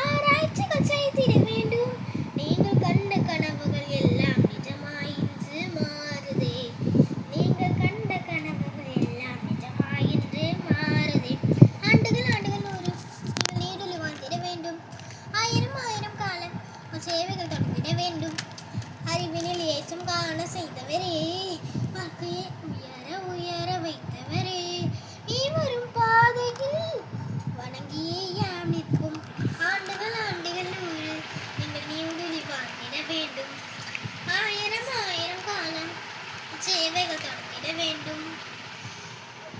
ஆராய்ச்சிகள் செய்திட வேண்டும். நீங்கள் கண்ட கனவுகள் எல்லாம் நிஜமாய் இன்று மாறுதே. நீங்கள் கண்ட கனவுகள் எல்லாம் நிஜமாய் இன்று மாறுதே. ஆண்டுகள் ஆண்டுகள் நூறு நீங்கள் நீடுலி வாழ்ந்திட வேண்டும். ஆயிரம் ஆயிரம் காலம் சேவைகள் தொடர்ந்திட வேண்டும். அறிவினில் ஏற்றம் காண செய்தவரே, வாழ்க்கையை உயர உயர வைத்தவரே, நீ வரும் பாதையில் வணங்கியே யாம் நிற்கும். ஆண்டுகள் ஆண்டுகள் நூறு நீங்கள் நீடுலி வாழ்ந்திட வேண்டும். ஆயிரம் ஆயிரம் காலம் சேவைகள் தொடர்ந்திட வேண்டும்.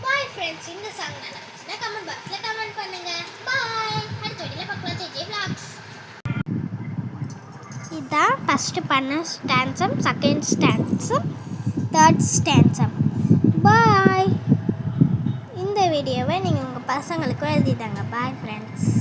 Bye friends. இந்த சாங் நல்லா இருந்துச்சுன்னா கமெண்ட் பாக்ஸில் கமெண்ட் பண்ணுங்க. பாய். அடுத்த வீடியோவில் பார்க்கலாம். ஜெய் vlogs. இதான் ஃபஸ்ட்டு பண்ண ஸ்டான்சம், செகண்ட் ஸ்டான்சம், தேர்ட் ஸ்டான்சம். பாய். இந்த வீடியோவை நீங்கள் உங்கள் பசங்களுக்கும் எழுதிட்டாங்க. Bye friends.